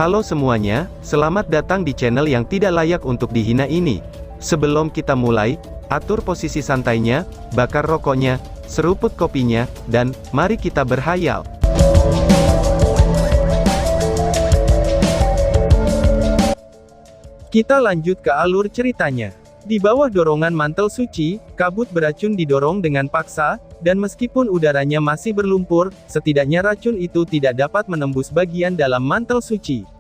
Halo semuanya, selamat datang di channel yang tidak layak untuk dihina ini. Sebelum kita mulai, atur posisi santainya, bakar rokoknya, seruput kopinya, dan mari kita berhayal. Kita lanjut ke alur ceritanya. Di bawah dorongan mantel suci, kabut beracun didorong dengan paksa, dan meskipun udaranya masih berlumpur, setidaknya racun itu tidak dapat menembus bagian dalam mantel suci.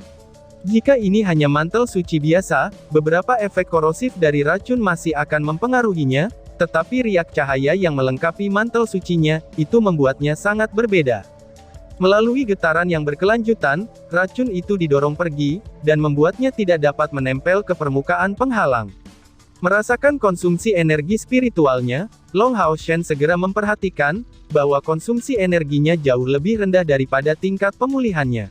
Jika ini hanya mantel suci biasa, beberapa efek korosif dari racun masih akan mempengaruhinya, tetapi riak cahaya yang melengkapi mantel sucinya, itu membuatnya sangat berbeda. Melalui getaran yang berkelanjutan, racun itu didorong pergi, dan membuatnya tidak dapat menempel ke permukaan penghalang. Merasakan konsumsi energi spiritualnya, Long Hao Shen segera memperhatikan, bahwa konsumsi energinya jauh lebih rendah daripada tingkat pemulihannya.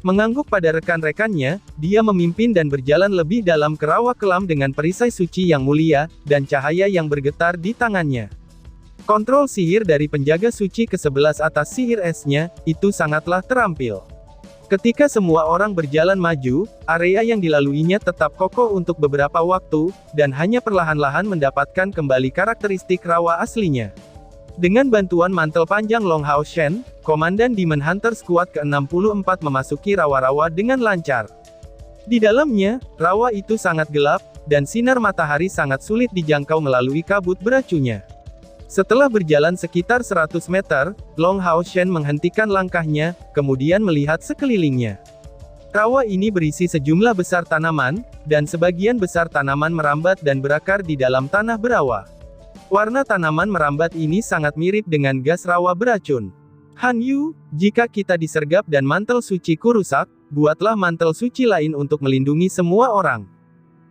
Mengangguk pada rekan-rekannya, dia memimpin dan berjalan lebih dalam ke rawa kelam dengan perisai suci yang mulia, dan cahaya yang bergetar di tangannya. Kontrol sihir dari penjaga suci ke-11 atas sihir esnya, itu sangatlah terampil. Ketika semua orang berjalan maju, area yang dilaluinya tetap kokoh untuk beberapa waktu, dan hanya perlahan-lahan mendapatkan kembali karakteristik rawa aslinya. Dengan bantuan mantel panjang Long Hao Shen, Komandan Demon Hunter Squad ke-64 memasuki rawa-rawa dengan lancar. Di dalamnya, rawa itu sangat gelap, dan sinar matahari sangat sulit dijangkau melalui kabut beracunnya. Setelah berjalan sekitar 100 meter, Long Hao Shen menghentikan langkahnya, kemudian melihat sekelilingnya. Rawa ini berisi sejumlah besar tanaman, dan sebagian besar tanaman merambat dan berakar di dalam tanah berawa. Warna tanaman merambat ini sangat mirip dengan gas rawa beracun. Han Yu, jika kita disergap dan mantel suciku rusak, buatlah mantel suci lain untuk melindungi semua orang.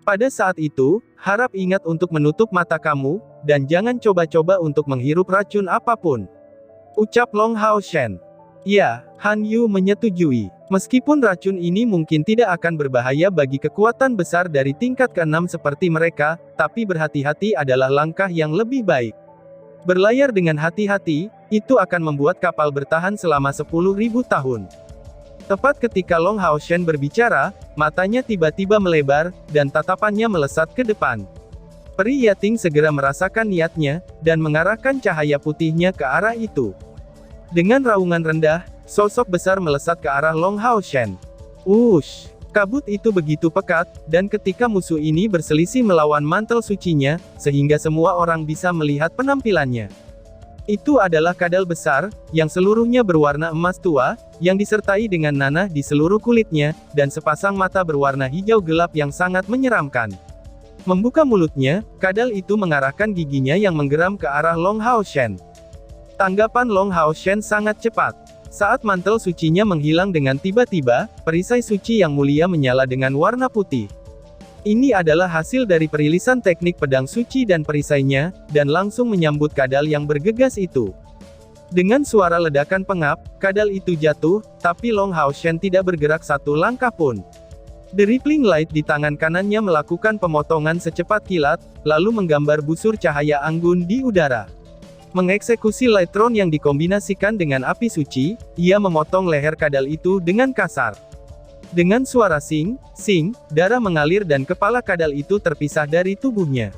Pada saat itu, harap ingat untuk menutup mata kamu, dan jangan coba-coba untuk menghirup racun apapun. Ucap Long Hao Shen. Ya, Han Yu menyetujui. Meskipun racun ini mungkin tidak akan berbahaya bagi kekuatan besar dari tingkat ke-6 seperti mereka, tapi berhati-hati adalah langkah yang lebih baik. Berlayar dengan hati-hati, itu akan membuat kapal bertahan selama 10.000 tahun. Tepat ketika Long Hao Shen berbicara, matanya tiba-tiba melebar, dan tatapannya melesat ke depan. Peri Yating segera merasakan niatnya, dan mengarahkan cahaya putihnya ke arah itu. Dengan raungan rendah, sosok besar melesat ke arah Long Hao Shen. Wush! Kabut itu begitu pekat, dan ketika musuh ini berselisih melawan mantel sucinya, sehingga semua orang bisa melihat penampilannya. Itu adalah kadal besar, yang seluruhnya berwarna emas tua, yang disertai dengan nanah di seluruh kulitnya, dan sepasang mata berwarna hijau gelap yang sangat menyeramkan. Membuka mulutnya, kadal itu mengarahkan giginya yang menggeram ke arah Long Hao Shen. Tanggapan Long Hao Shen sangat cepat. Saat mantel sucinya menghilang dengan tiba-tiba, perisai suci yang mulia menyala dengan warna putih. Ini adalah hasil dari perilisan teknik pedang suci dan perisainya, dan langsung menyambut kadal yang bergegas itu. Dengan suara ledakan pengap, kadal itu jatuh, tapi Long Hao Shen tidak bergerak satu langkah pun. The Rippling Light di tangan kanannya melakukan pemotongan secepat kilat, lalu menggambar busur cahaya anggun di udara. Mengeksekusi Lightron yang dikombinasikan dengan api suci, ia memotong leher kadal itu dengan kasar. Dengan suara sing, sing, darah mengalir dan kepala kadal itu terpisah dari tubuhnya.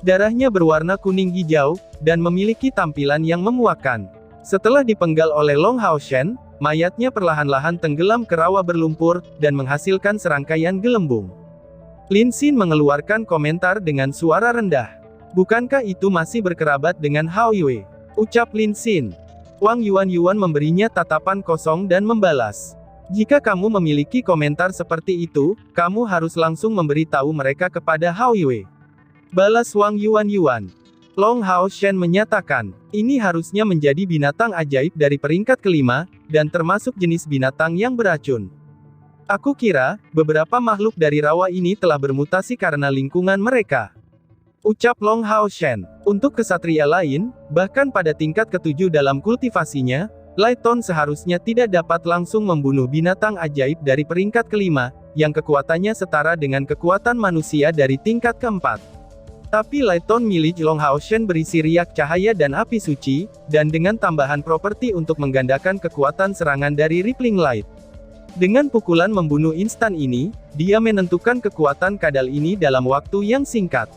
Darahnya berwarna kuning hijau, dan memiliki tampilan yang memuakkan. Setelah dipenggal oleh Long Hao Shen, mayatnya perlahan-lahan tenggelam ke rawa berlumpur, dan menghasilkan serangkaian gelembung. Lin Xin mengeluarkan komentar dengan suara rendah. Bukankah itu masih berkerabat dengan Hao Yue? Ucap Lin Xin. Wang Yuan memberinya tatapan kosong dan membalas. Jika kamu memiliki komentar seperti itu, kamu harus langsung memberitahu mereka kepada Hao Yue. Balas Wang Yuan. Long Hao Shen menyatakan, ini harusnya menjadi binatang ajaib dari peringkat kelima, dan termasuk jenis binatang yang beracun. Aku kira, beberapa makhluk dari rawa ini telah bermutasi karena lingkungan mereka. Ucap Long Hao Shen. Untuk kesatria lain, bahkan pada tingkat ke-7 dalam kultivasinya, Lightron seharusnya tidak dapat langsung membunuh binatang ajaib dari peringkat kelima, yang kekuatannya setara dengan kekuatan manusia dari tingkat keempat. Tapi Lightron milik Long Hao Shen berisi riak cahaya dan api suci, dan dengan tambahan properti untuk menggandakan kekuatan serangan dari Rippling Light. Dengan pukulan membunuh instan ini, dia menentukan kekuatan kadal ini dalam waktu yang singkat.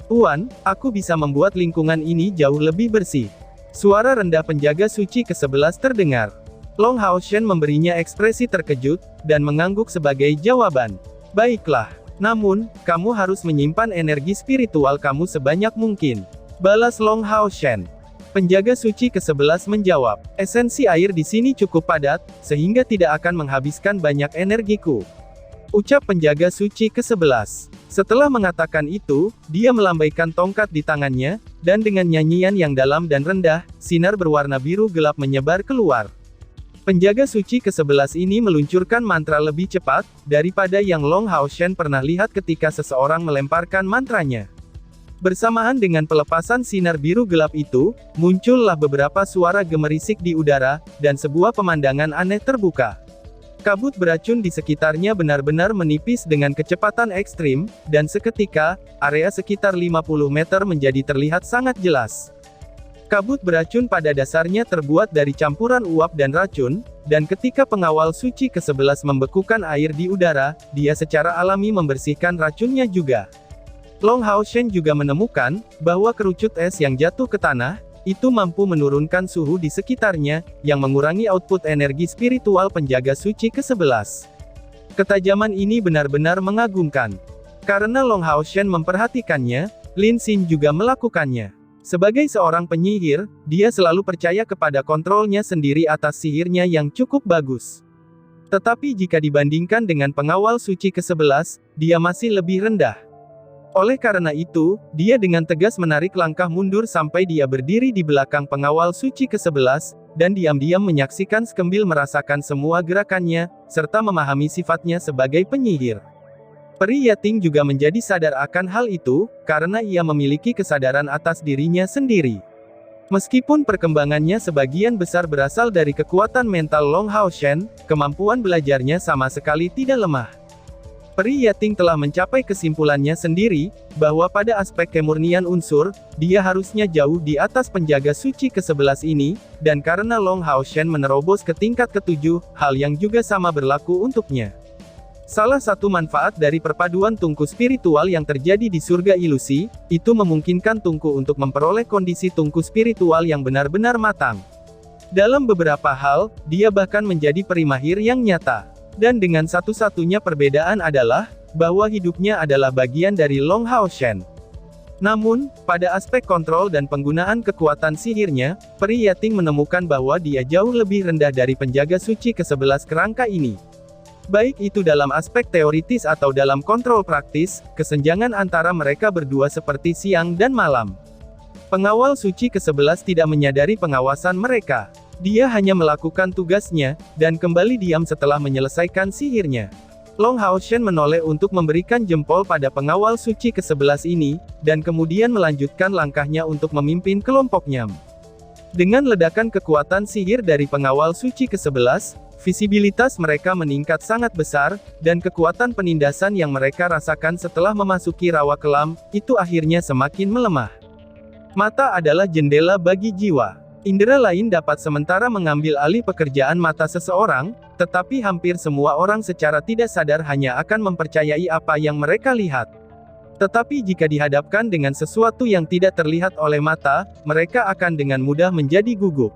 Tuan, aku bisa membuat lingkungan ini jauh lebih bersih. Suara rendah penjaga suci ke-11 terdengar. Long Hao Shen memberinya ekspresi terkejut, dan mengangguk sebagai jawaban. Baiklah. Namun, kamu harus menyimpan energi spiritual kamu sebanyak mungkin. Balas Long Hao Shen. Penjaga suci ke-11 menjawab, esensi air di sini cukup padat, sehingga tidak akan menghabiskan banyak energiku. Ucap penjaga suci ke-11. Setelah mengatakan itu, dia melambaikan tongkat di tangannya, dan dengan nyanyian yang dalam dan rendah, sinar berwarna biru gelap menyebar keluar. Penjaga suci ke-11 ini meluncurkan mantra lebih cepat, daripada yang Long Hao Shen pernah lihat ketika seseorang melemparkan mantranya. Bersamaan dengan pelepasan sinar biru gelap itu, muncullah beberapa suara gemerisik di udara, dan sebuah pemandangan aneh terbuka. Kabut beracun di sekitarnya benar-benar menipis dengan kecepatan ekstrim, dan seketika, area sekitar 50 meter menjadi terlihat sangat jelas. Kabut beracun pada dasarnya terbuat dari campuran uap dan racun, dan ketika pengawal suci ke-11 membekukan air di udara, dia secara alami membersihkan racunnya juga. Long Hao Shen juga menemukan, bahwa kerucut es yang jatuh ke tanah, itu mampu menurunkan suhu di sekitarnya, yang mengurangi output energi spiritual penjaga suci ke-11. Ketajaman ini benar-benar mengagumkan. Karena Long Hao Shen memperhatikannya, Lin Xin juga melakukannya. Sebagai seorang penyihir, dia selalu percaya kepada kontrolnya sendiri atas sihirnya yang cukup bagus. Tetapi jika dibandingkan dengan pengawal suci ke-11, dia masih lebih rendah. Oleh karena itu, dia dengan tegas menarik langkah mundur sampai dia berdiri di belakang pengawal suci ke-11, dan diam-diam menyaksikan sekembil merasakan semua gerakannya, serta memahami sifatnya sebagai penyihir. Peri Yating juga menjadi sadar akan hal itu, karena ia memiliki kesadaran atas dirinya sendiri. Meskipun perkembangannya sebagian besar berasal dari kekuatan mental Long Hao Shen, kemampuan belajarnya sama sekali tidak lemah. Peri Yating telah mencapai kesimpulannya sendiri, bahwa pada aspek kemurnian unsur, dia harusnya jauh di atas penjaga suci ke-11 ini, dan karena Long Hao Shen menerobos ke tingkat ke-7, hal yang juga sama berlaku untuknya. Salah satu manfaat dari perpaduan tungku spiritual yang terjadi di surga ilusi, itu memungkinkan tungku untuk memperoleh kondisi tungku spiritual yang benar-benar matang. Dalam beberapa hal, dia bahkan menjadi peri mahir yang nyata. Dan dengan satu-satunya perbedaan adalah, bahwa hidupnya adalah bagian dari Long Hao Shen. Namun, pada aspek kontrol dan penggunaan kekuatan sihirnya, Peri Yating menemukan bahwa dia jauh lebih rendah dari penjaga suci ke-11 kerangka ini. Baik itu dalam aspek teoritis atau dalam kontrol praktis, kesenjangan antara mereka berdua seperti siang dan malam. Pengawal suci ke-11 tidak menyadari pengawasan mereka. Dia hanya melakukan tugasnya, dan kembali diam setelah menyelesaikan sihirnya. Long Hao Shen menoleh untuk memberikan jempol pada pengawal suci ke-11 ini, dan kemudian melanjutkan langkahnya untuk memimpin kelompoknya. Dengan ledakan kekuatan sihir dari pengawal suci ke-11, visibilitas mereka meningkat sangat besar, dan kekuatan penindasan yang mereka rasakan setelah memasuki rawa kelam, itu akhirnya semakin melemah. Mata adalah jendela bagi jiwa. Indera lain dapat sementara mengambil alih pekerjaan mata seseorang, tetapi hampir semua orang secara tidak sadar hanya akan mempercayai apa yang mereka lihat. Tetapi jika dihadapkan dengan sesuatu yang tidak terlihat oleh mata, mereka akan dengan mudah menjadi gugup.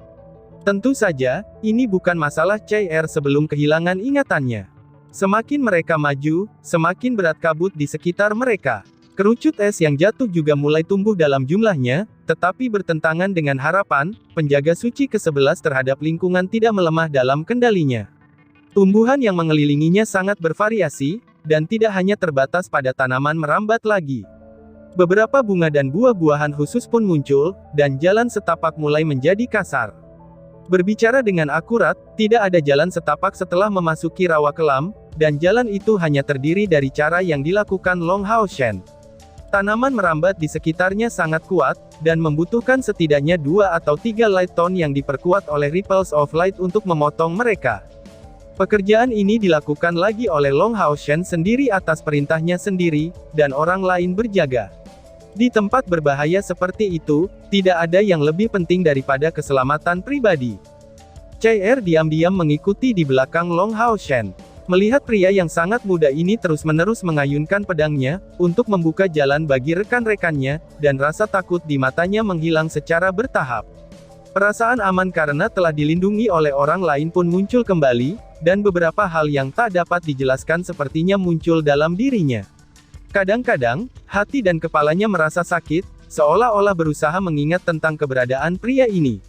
Tentu saja, ini bukan masalah CR sebelum kehilangan ingatannya. Semakin mereka maju, semakin berat kabut di sekitar mereka. Kerucut es yang jatuh juga mulai tumbuh dalam jumlahnya, tetapi bertentangan dengan harapan, penjaga suci ke-11 terhadap lingkungan tidak melemah dalam kendalinya. Tumbuhan yang mengelilinginya sangat bervariasi, dan tidak hanya terbatas pada tanaman merambat lagi. Beberapa bunga dan buah-buahan khusus pun muncul, dan jalan setapak mulai menjadi kasar. Berbicara dengan akurat, tidak ada jalan setapak setelah memasuki rawa kelam, dan jalan itu hanya terdiri dari cara yang dilakukan Long Hao Shen. Tanaman merambat di sekitarnya sangat kuat, dan membutuhkan setidaknya 2 atau 3 light tone yang diperkuat oleh ripples of light untuk memotong mereka. Pekerjaan ini dilakukan lagi oleh Long Hao Shen sendiri atas perintahnya sendiri, dan orang lain berjaga. Di tempat berbahaya seperti itu, tidak ada yang lebih penting daripada keselamatan pribadi. Chai diam-diam mengikuti di belakang Long Hao Shen. Melihat pria yang sangat muda ini terus-menerus mengayunkan pedangnya, untuk membuka jalan bagi rekan-rekannya, dan rasa takut di matanya menghilang secara bertahap. Perasaan aman karena telah dilindungi oleh orang lain pun muncul kembali, dan beberapa hal yang tak dapat dijelaskan sepertinya muncul dalam dirinya. Kadang-kadang, hati dan kepalanya merasa sakit, seolah-olah berusaha mengingat tentang keberadaan pria ini.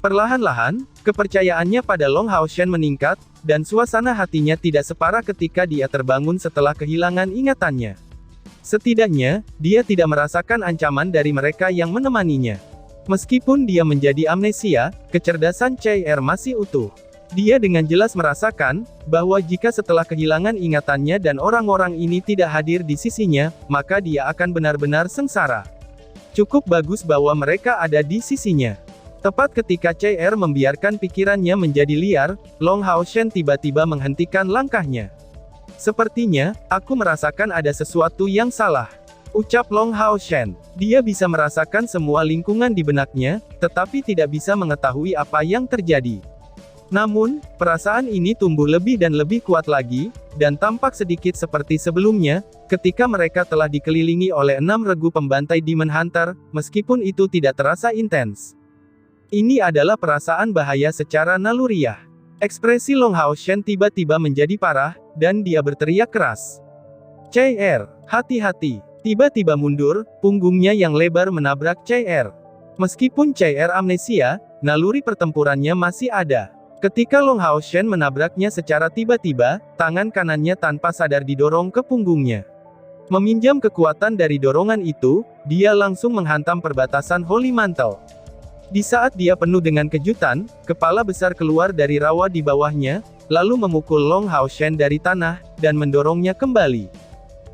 Perlahan-lahan, kepercayaannya pada Long Hao Shen meningkat, dan suasana hatinya tidak separah ketika dia terbangun setelah kehilangan ingatannya. Setidaknya, dia tidak merasakan ancaman dari mereka yang menemaninya. Meskipun dia menjadi amnesia, kecerdasan Chai masih utuh. Dia dengan jelas merasakan, bahwa jika setelah kehilangan ingatannya dan orang-orang ini tidak hadir di sisinya, maka dia akan benar-benar sengsara. Cukup bagus bahwa mereka ada di sisinya. Tepat ketika Chai membiarkan pikirannya menjadi liar, Long Hao Shen tiba-tiba menghentikan langkahnya. Sepertinya, aku merasakan ada sesuatu yang salah. Ucap Long Hao Shen. Dia bisa merasakan semua lingkungan di benaknya, tetapi tidak bisa mengetahui apa yang terjadi. Namun, perasaan ini tumbuh lebih dan lebih kuat lagi, dan tampak sedikit seperti sebelumnya, ketika mereka telah dikelilingi oleh 6 regu pembantai Demon Hunter, meskipun itu tidak terasa intens. Ini adalah perasaan bahaya secara naluriah. Ekspresi Long Hao Shen tiba-tiba menjadi parah, dan dia berteriak keras. Chai, hati-hati. Tiba-tiba mundur, punggungnya yang lebar menabrak Chai. Meskipun Chai amnesia, naluri pertempurannya masih ada. Ketika Long Hao Shen menabraknya secara tiba-tiba, tangan kanannya tanpa sadar didorong ke punggungnya. Meminjam kekuatan dari dorongan itu, dia langsung menghantam perbatasan Holy Mantle. Di saat dia penuh dengan kejutan, kepala besar keluar dari rawa di bawahnya, lalu memukul Long Hao Shen dari tanah, dan mendorongnya kembali.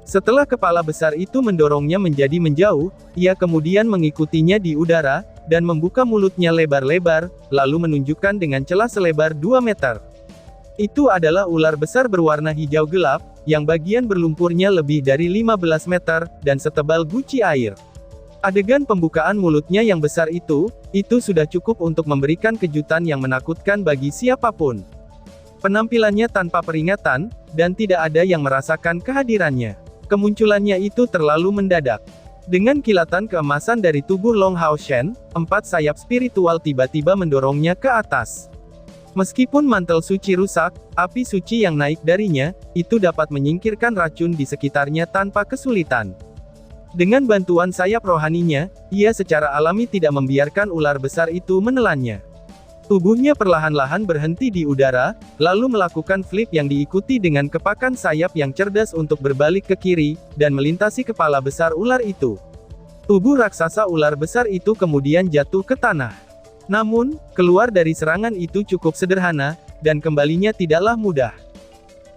Setelah kepala besar itu mendorongnya menjadi menjauh, ia kemudian mengikutinya di udara, dan membuka mulutnya lebar-lebar, lalu menunjukkan dengan celah selebar 2 meter. Itu adalah ular besar berwarna hijau gelap, yang bagian berlumpurnya lebih dari 15 meter, dan setebal guci air. Adegan pembukaan mulutnya yang besar itu sudah cukup untuk memberikan kejutan yang menakutkan bagi siapapun. Penampilannya tanpa peringatan, dan tidak ada yang merasakan kehadirannya. Kemunculannya itu terlalu mendadak. Dengan kilatan keemasan dari tubuh Long Hao Shen, 4 sayap spiritual tiba-tiba mendorongnya ke atas. Meskipun mantel suci rusak, api suci yang naik darinya, itu dapat menyingkirkan racun di sekitarnya tanpa kesulitan. Dengan bantuan sayap rohaninya, ia secara alami tidak membiarkan ular besar itu menelannya. Tubuhnya perlahan-lahan berhenti di udara, lalu melakukan flip yang diikuti dengan kepakan sayap yang cerdas untuk berbalik ke kiri, dan melintasi kepala besar ular itu. Tubuh raksasa ular besar itu kemudian jatuh ke tanah. Namun, keluar dari serangan itu cukup sederhana, dan kembalinya tidaklah mudah.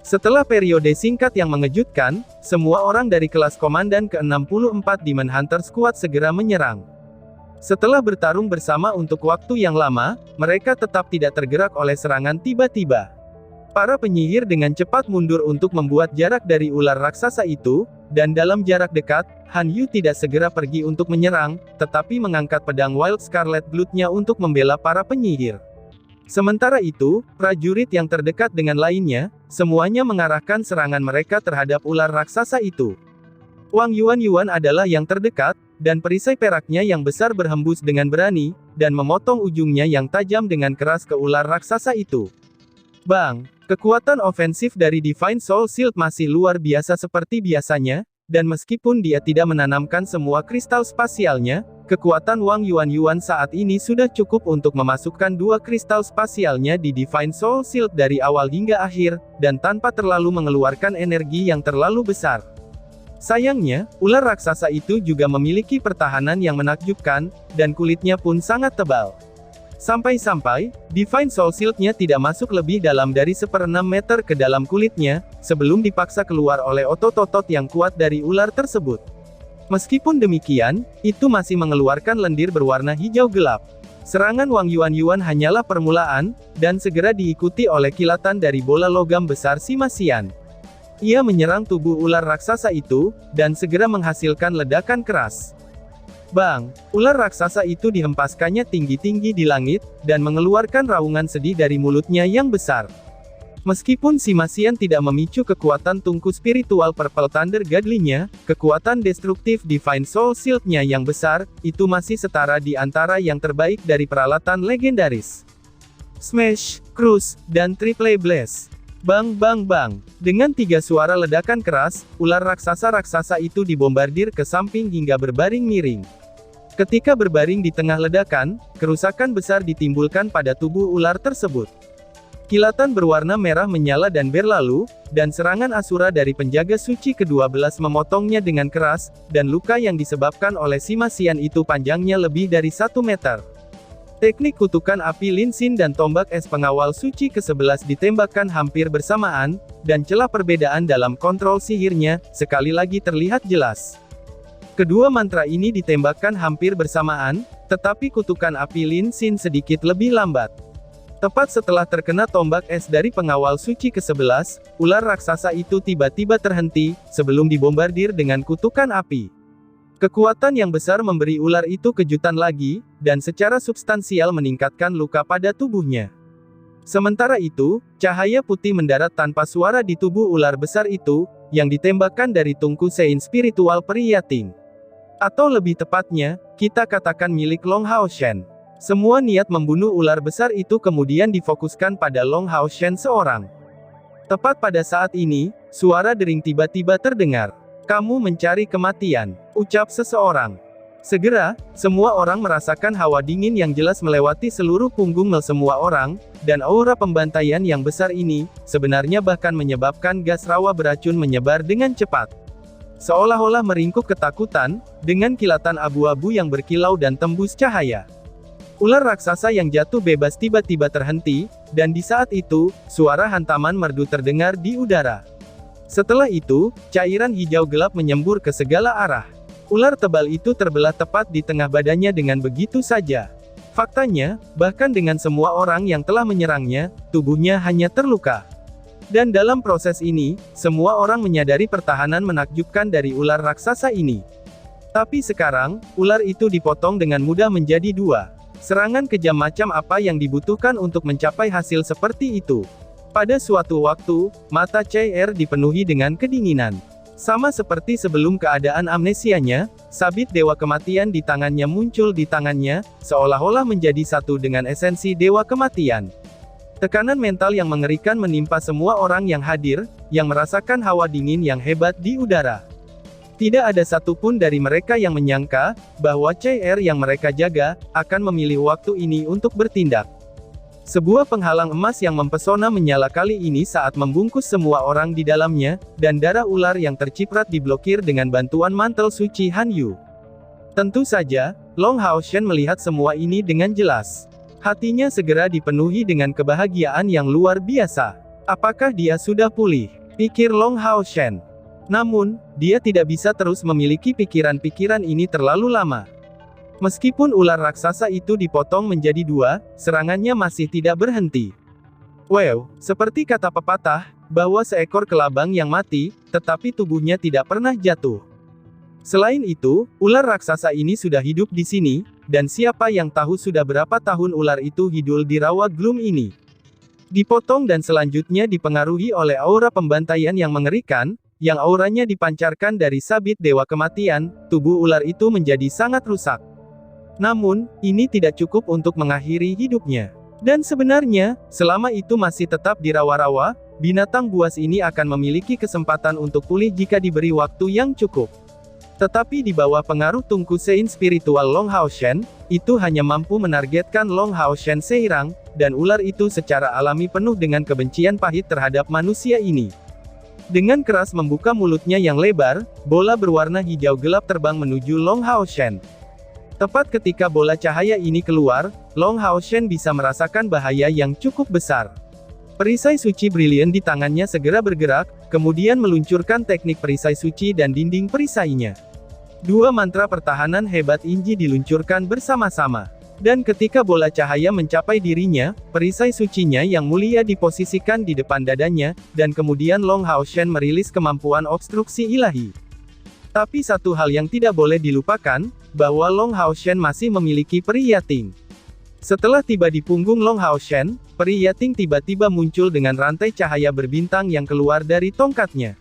Setelah periode singkat yang mengejutkan, semua orang dari kelas komandan ke-64 Demon Hunter Squad segera menyerang. Setelah bertarung bersama untuk waktu yang lama, mereka tetap tidak tergerak oleh serangan tiba-tiba. Para penyihir dengan cepat mundur untuk membuat jarak dari ular raksasa itu, dan dalam jarak dekat, Han Yu tidak segera pergi untuk menyerang, tetapi mengangkat pedang Wild Scarlet Blood-nya untuk membela para penyihir. Sementara itu, prajurit yang terdekat dengan lainnya, semuanya mengarahkan serangan mereka terhadap ular raksasa itu. Wang Yuan adalah yang terdekat, dan perisai peraknya yang besar berhembus dengan berani, dan memotong ujungnya yang tajam dengan keras ke ular raksasa itu. Bang! Kekuatan ofensif dari Divine Soul Shield masih luar biasa seperti biasanya, dan meskipun dia tidak menanamkan semua kristal spasialnya, kekuatan Wang Yuan saat ini sudah cukup untuk memasukkan 2 kristal spasialnya di Divine Soul Shield dari awal hingga akhir, dan tanpa terlalu mengeluarkan energi yang terlalu besar. Sayangnya, ular raksasa itu juga memiliki pertahanan yang menakjubkan, dan kulitnya pun sangat tebal. Sampai-sampai, Divine Soul Shield-nya tidak masuk lebih dalam dari 1/6 meter ke dalam kulitnya, sebelum dipaksa keluar oleh otot-otot yang kuat dari ular tersebut. Meskipun demikian, itu masih mengeluarkan lendir berwarna hijau gelap. Serangan Wang Yuan hanyalah permulaan, dan segera diikuti oleh kilatan dari bola logam besar Sima Xian. Ia menyerang tubuh ular raksasa itu, dan segera menghasilkan ledakan keras. Bang! Ular raksasa itu dihempaskannya tinggi-tinggi di langit, dan mengeluarkan raungan sedih dari mulutnya yang besar. Meskipun Sima Xian tidak memicu kekuatan tungku spiritual Purple Thunder Godly-nya, kekuatan destruktif Divine Soul Shield-nya yang besar, itu masih setara di antara yang terbaik dari peralatan legendaris. Smash, Crush, dan Triple Blast. Bang bang bang. Dengan 3 suara ledakan keras, ular raksasa-raksasa itu dibombardir ke samping hingga berbaring miring. Ketika berbaring di tengah ledakan, kerusakan besar ditimbulkan pada tubuh ular tersebut. Kilatan berwarna merah menyala dan berlalu, dan serangan Asura dari penjaga suci ke-12 memotongnya dengan keras, dan luka yang disebabkan oleh Sima Xian itu panjangnya lebih dari 1 meter. Teknik kutukan api Lin Xin dan tombak es pengawal suci ke-11 ditembakkan hampir bersamaan, dan celah perbedaan dalam kontrol sihirnya, sekali lagi terlihat jelas. Kedua mantra ini ditembakkan hampir bersamaan, tetapi kutukan api Lin Xin sedikit lebih lambat. Tepat setelah terkena tombak es dari pengawal suci ke-11, ular raksasa itu tiba-tiba terhenti, sebelum dibombardir dengan kutukan api. Kekuatan yang besar memberi ular itu kejutan lagi, dan secara substansial meningkatkan luka pada tubuhnya. Sementara itu, cahaya putih mendarat tanpa suara di tubuh ular besar itu, yang ditembakkan dari tungku sein spiritual peri Yating. Atau lebih tepatnya, kita katakan milik Long Hao Shen. Semua niat membunuh ular besar itu kemudian difokuskan pada Long Hao Shen seorang. Tepat pada saat ini, suara dering tiba-tiba terdengar. "Kamu mencari kematian," ucap seseorang. Segera, semua orang merasakan hawa dingin yang jelas melewati seluruh punggung semua orang, dan aura pembantaian yang besar ini, sebenarnya bahkan menyebabkan gas rawa beracun menyebar dengan cepat. Seolah-olah meringkuk ketakutan, dengan kilatan abu-abu yang berkilau dan tembus cahaya. Ular raksasa yang jatuh bebas tiba-tiba terhenti, dan di saat itu, suara hantaman merdu terdengar di udara. Setelah itu, cairan hijau gelap menyembur ke segala arah. Ular tebal itu terbelah tepat di tengah badannya dengan begitu saja. Faktanya, bahkan dengan semua orang yang telah menyerangnya, tubuhnya hanya terluka. Dan dalam proses ini, semua orang menyadari pertahanan menakjubkan dari ular raksasa ini. Tapi sekarang, ular itu dipotong dengan mudah menjadi 2. Serangan kejam macam apa yang dibutuhkan untuk mencapai hasil seperti itu? Pada suatu waktu, mata Chai dipenuhi dengan kedinginan. Sama seperti sebelum keadaan amnesianya, sabit Dewa Kematian di tangannya muncul di tangannya, seolah-olah menjadi satu dengan esensi Dewa Kematian. Tekanan mental yang mengerikan menimpa semua orang yang hadir, yang merasakan hawa dingin yang hebat di udara. Tidak ada satupun dari mereka yang menyangka, bahwa Chai yang mereka jaga, akan memilih waktu ini untuk bertindak. Sebuah penghalang emas yang mempesona menyala kali ini saat membungkus semua orang di dalamnya, dan darah ular yang terciprat diblokir dengan bantuan mantel suci Han Yu. Tentu saja, Long Hao Shen melihat semua ini dengan jelas. Hatinya segera dipenuhi dengan kebahagiaan yang luar biasa. Apakah dia sudah pulih? Pikir Long Hao Shen. Namun, dia tidak bisa terus memiliki pikiran-pikiran ini terlalu lama. Meskipun ular raksasa itu dipotong menjadi 2, serangannya masih tidak berhenti. Wow, seperti kata pepatah, bahwa seekor kelabang yang mati, tetapi tubuhnya tidak pernah jatuh. Selain itu, ular raksasa ini sudah hidup di sini, dan siapa yang tahu sudah berapa tahun ular itu hidup di rawa Gloom ini. Dipotong dan selanjutnya dipengaruhi oleh aura pembantaian yang mengerikan, yang auranya dipancarkan dari sabit Dewa Kematian, tubuh ular itu menjadi sangat rusak. Namun, ini tidak cukup untuk mengakhiri hidupnya. Dan sebenarnya, selama itu masih tetap di rawa-rawa, binatang buas ini akan memiliki kesempatan untuk pulih jika diberi waktu yang cukup. Tetapi di bawah pengaruh tungku sein spiritual Long Hao Shen, itu hanya mampu menargetkan Long Hao Shen seirang, dan ular itu secara alami penuh dengan kebencian pahit terhadap manusia ini. Dengan keras membuka mulutnya yang lebar, bola berwarna hijau gelap terbang menuju Long Hao Shen. Tepat ketika bola cahaya ini keluar, Long Hao Shen bisa merasakan bahaya yang cukup besar. Perisai suci brilian di tangannya segera bergerak, kemudian meluncurkan teknik perisai suci dan dinding perisainya. 2 mantra pertahanan hebat Inji diluncurkan bersama-sama. Dan ketika bola cahaya mencapai dirinya, perisai sucinya yang mulia diposisikan di depan dadanya, dan kemudian Long Hao Shen merilis kemampuan obstruksi ilahi. Tapi satu hal yang tidak boleh dilupakan, bahwa Long Haoshen masih memiliki peri Yating. Setelah tiba di punggung Long Haoshen, peri Yating tiba-tiba muncul dengan rantai cahaya berbintang yang keluar dari tongkatnya.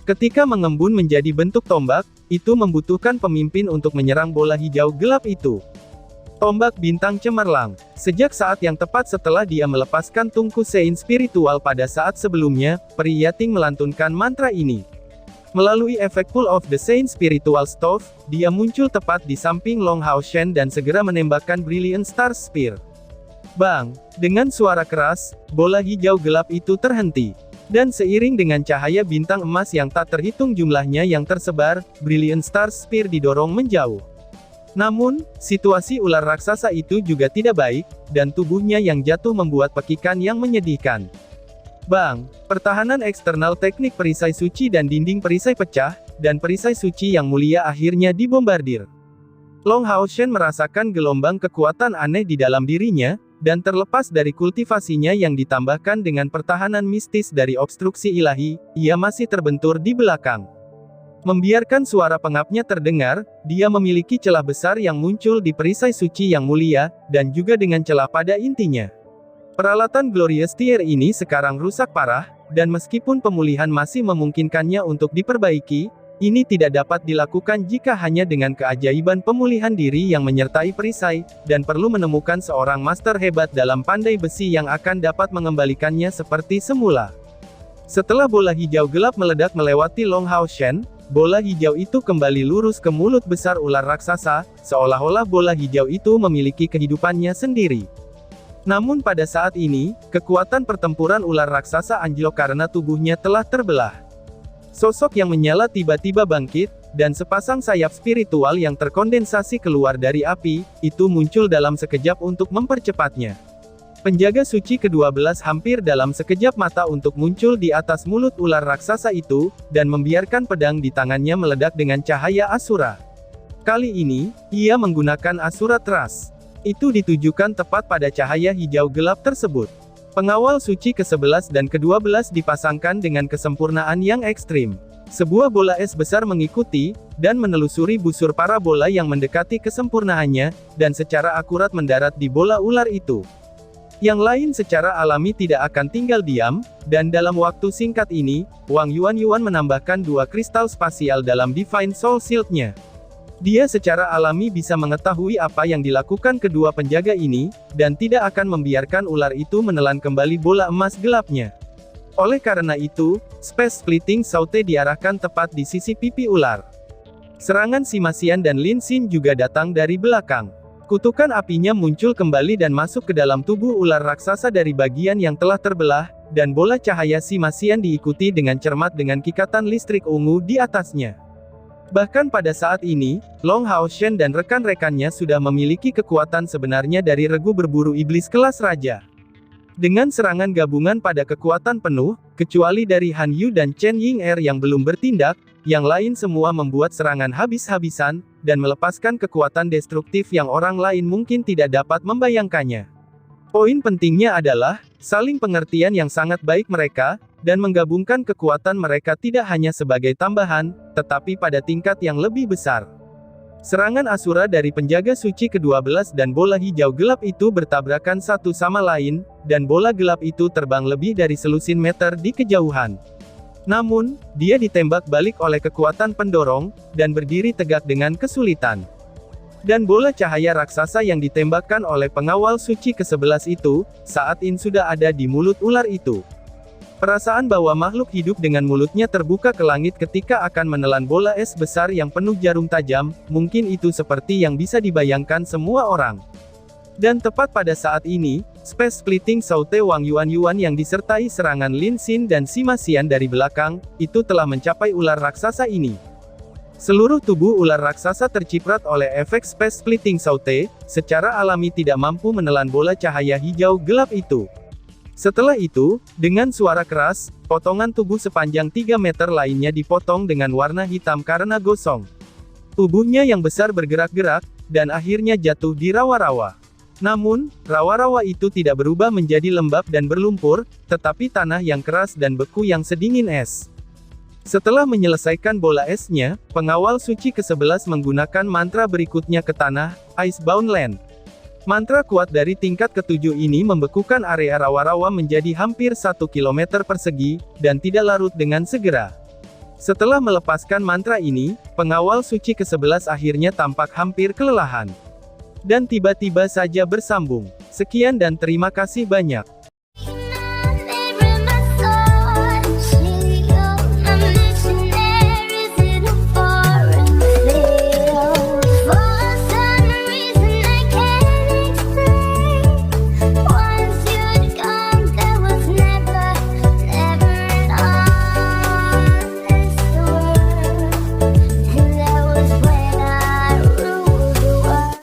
Ketika mengembun menjadi bentuk tombak, itu membutuhkan pemimpin untuk menyerang bola hijau gelap itu. Tombak bintang cemerlang. Sejak saat yang tepat setelah dia melepaskan tungku sein spiritual pada saat sebelumnya, peri Yating melantunkan mantra ini. Melalui efek Pull of the Sein Spiritual Stove, dia muncul tepat di samping Long Haoshen dan segera menembakkan Brilliant Star Spear. Bang! Dengan suara keras, bola hijau gelap itu terhenti. Dan seiring dengan cahaya bintang emas yang tak terhitung jumlahnya yang tersebar, Brilliant Star Spear didorong menjauh. Namun, situasi ular raksasa itu juga tidak baik, dan tubuhnya yang jatuh membuat pekikan yang menyedihkan. Bang! Pertahanan eksternal teknik perisai suci dan dinding perisai pecah, dan perisai suci yang mulia akhirnya dibombardir. Long Haoshen merasakan gelombang kekuatan aneh di dalam dirinya, dan terlepas dari kultivasinya yang ditambahkan dengan pertahanan mistis dari obstruksi ilahi, ia masih terbentur di belakang. Membiarkan suara pengapnya terdengar, dia memiliki celah besar yang muncul di perisai suci yang mulia, dan juga dengan celah pada intinya. Peralatan Glorious Tier ini sekarang rusak parah, dan meskipun pemulihan masih memungkinkannya untuk diperbaiki, ini tidak dapat dilakukan jika hanya dengan keajaiban pemulihan diri yang menyertai perisai, dan perlu menemukan seorang master hebat dalam pandai besi yang akan dapat mengembalikannya seperti semula. Setelah bola hijau gelap meledak melewati Long Haoshen, bola hijau itu kembali lurus ke mulut besar ular raksasa, seolah-olah bola hijau itu memiliki kehidupannya sendiri. Namun pada saat ini, kekuatan pertempuran ular raksasa anjlok karena tubuhnya telah terbelah. Sosok yang menyala tiba-tiba bangkit, dan sepasang sayap spiritual yang terkondensasi keluar dari api, itu muncul dalam sekejap untuk mempercepatnya. Penjaga suci ke-12 hampir dalam sekejap mata untuk muncul di atas mulut ular raksasa itu, dan membiarkan pedang di tangannya meledak dengan cahaya Asura. Kali ini, ia menggunakan Asura Trust. Itu ditujukan tepat pada cahaya hijau gelap tersebut. Pengawal suci ke-11 dan ke-12 dipasangkan dengan kesempurnaan yang ekstrim. Sebuah bola es besar mengikuti, dan menelusuri busur parabola yang mendekati kesempurnaannya, dan secara akurat mendarat di bola ular itu. Yang lain secara alami tidak akan tinggal diam, dan dalam waktu singkat ini, Wang Yuan menambahkan 2 kristal spasial dalam Divine Soul Shield-nya. Dia secara alami bisa mengetahui apa yang dilakukan kedua penjaga ini, dan tidak akan membiarkan ular itu menelan kembali bola emas gelapnya. Oleh karena itu, Space Splitting Saute diarahkan tepat di sisi pipi ular. Serangan Simasian dan Lin Xin juga datang dari belakang. Kutukan apinya muncul kembali dan masuk ke dalam tubuh ular raksasa dari bagian yang telah terbelah, dan bola cahaya Simasian diikuti dengan cermat dengan kikatan listrik ungu di atasnya. Bahkan pada saat ini, Long Haoshen dan rekan-rekannya sudah memiliki kekuatan sebenarnya dari regu berburu iblis kelas raja. Dengan serangan gabungan pada kekuatan penuh, kecuali dari Han Yu dan Chen Ying-er yang belum bertindak, yang lain semua membuat serangan habis-habisan, dan melepaskan kekuatan destruktif yang orang lain mungkin tidak dapat membayangkannya. Poin pentingnya adalah, saling pengertian yang sangat baik mereka, dan menggabungkan kekuatan mereka tidak hanya sebagai tambahan, tetapi pada tingkat yang lebih besar. Serangan Asura dari penjaga suci ke-12 dan bola hijau gelap itu bertabrakan satu sama lain, dan bola gelap itu terbang lebih dari selusin meter di kejauhan. Namun, dia ditembak balik oleh kekuatan pendorong, dan berdiri tegak dengan kesulitan. Dan bola cahaya raksasa yang ditembakkan oleh pengawal suci ke-11 itu, saat ini sudah ada di mulut ular itu. Perasaan bahwa makhluk hidup dengan mulutnya terbuka ke langit ketika akan menelan bola es besar yang penuh jarum tajam, mungkin itu seperti yang bisa dibayangkan semua orang. Dan tepat pada saat ini, Space Splitting Saute Wang Yuan yang disertai serangan Lin Xin dan Simasian dari belakang, itu telah mencapai ular raksasa ini. Seluruh tubuh ular raksasa terciprat oleh efek Space Splitting Saute, secara alami tidak mampu menelan bola cahaya hijau gelap itu. Setelah itu, dengan suara keras, potongan tubuh sepanjang 3 meter lainnya dipotong dengan warna hitam karena gosong. Tubuhnya yang besar bergerak-gerak, dan akhirnya jatuh di rawa-rawa. Namun, rawa-rawa itu tidak berubah menjadi lembab dan berlumpur, tetapi tanah yang keras dan beku yang sedingin es. Setelah menyelesaikan bola esnya, pengawal suci ke-11 menggunakan mantra berikutnya ke tanah, Icebound Land. Mantra kuat dari tingkat ke-7 ini membekukan area rawa-rawa menjadi hampir 1 km persegi, dan tidak larut dengan segera. Setelah melepaskan mantra ini, pengawal suci ke-11 akhirnya tampak hampir kelelahan. Dan tiba-tiba saja bersambung. Sekian dan terima kasih banyak.